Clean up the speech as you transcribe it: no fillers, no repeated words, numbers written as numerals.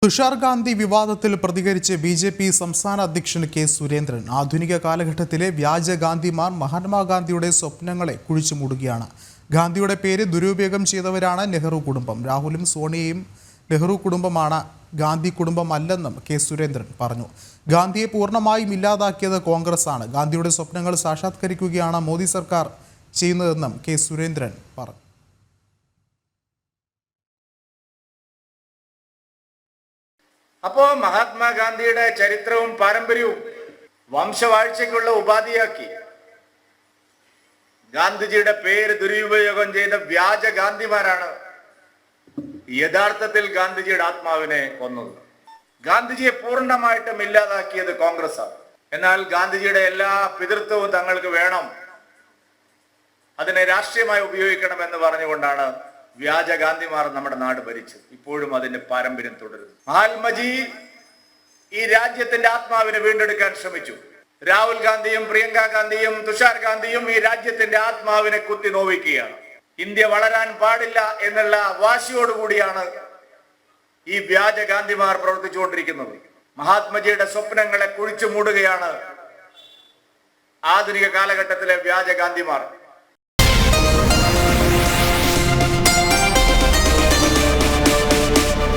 തുഷാർ ഗാന്ധി വിവാദത്തിൽ പ്രതികരിച്ച് ബി.ജെ.പി. സംസ്ഥാന അധ്യക്ഷൻ കെ സുരേന്ദ്രൻ ആധുനിക കാലഘട്ടത്തിലെ വ്യാജ ഗാന്ധിമാർ മഹാത്മാഗാന്ധിയുടെ സ്വപ്നങ്ങളെ കുഴിച്ചുമൂടുകയാണ്. ഗാന്ധിയുടെ പേര് ദുരുപയോഗം ചെയ്തവരാണ് നെഹ്റു കുടുംബം. രാഹുലും സോണിയയും നെഹ്റു കുടുംബമാണ്, ഗാന്ധി കുടുംബമല്ലെന്നും കെ സുരേന്ദ്രൻ പറഞ്ഞു. ഗാന്ധിയെ പൂർണ്ണമായും ഇല്ലാതാക്കിയത് കോൺഗ്രസാണ്. ഗാന്ധിയുടെ സ്വപ്നങ്ങൾ സാക്ഷാത്കരിക്കുകയാണ് മോദി സർക്കാർ ചെയ്യുന്നതെന്നും കെ സുരേന്ദ്രൻ പറഞ്ഞു. അപ്പോ മഹാത്മാഗാന്ധിയുടെ ചരിത്രവും പാരമ്പര്യവും വംശവാഴ്ചയ്ക്കുള്ള ഉപാധിയാക്കി ഗാന്ധിജിയുടെ പേര് ദുരുപയോഗം ചെയ്ത വ്യാജ ഗാന്ധിമാരാണ് യഥാർത്ഥത്തിൽ ഗാന്ധിജിയുടെ ആത്മാവിനെ കൊന്നത്. ഗാന്ധിജിയെ പൂർണ്ണമായിട്ടും ഇല്ലാതാക്കിയത് കോൺഗ്രസ്സാണ്. എന്നാൽ ഗാന്ധിജിയുടെ എല്ലാ പിതൃത്വവും തങ്ങൾക്ക് വേണം, അതിനെ രാഷ്ട്രീയമായി ഉപയോഗിക്കണം എന്ന് പറഞ്ഞുകൊണ്ടാണ് വ്യാജ ഗാന്ധിമാർ നമ്മുടെ നാട് ഭരിച്ചത്. ഇപ്പോഴും അതിന്റെ പാരമ്പര്യം തുടരുന്നു. മഹാത്മജി ഈ രാജ്യത്തിന്റെ ആത്മാവിനെ വീണ്ടെടുക്കാൻ ശ്രമിച്ചു. രാഹുൽ ഗാന്ധിയും പ്രിയങ്ക ഗാന്ധിയും തുഷാർ ഗാന്ധിയും ഈ രാജ്യത്തിന്റെ ആത്മാവിനെ കുത്തി നോവിക്കുകയാണ്. ഇന്ത്യ വളരാൻ പാടില്ല എന്നുള്ള വാശിയോടുകൂടിയാണ് ഈ വ്യാജ ഗാന്ധിമാർ പ്രവർത്തിച്ചുകൊണ്ടിരിക്കുന്നത്. മഹാത്മജിയുടെ സ്വപ്നങ്ങളെ കുഴിച്ചു മൂടുകയാണ് ആധുനിക കാലഘട്ടത്തിലെ വ്യാജ ഗാന്ധിമാർ.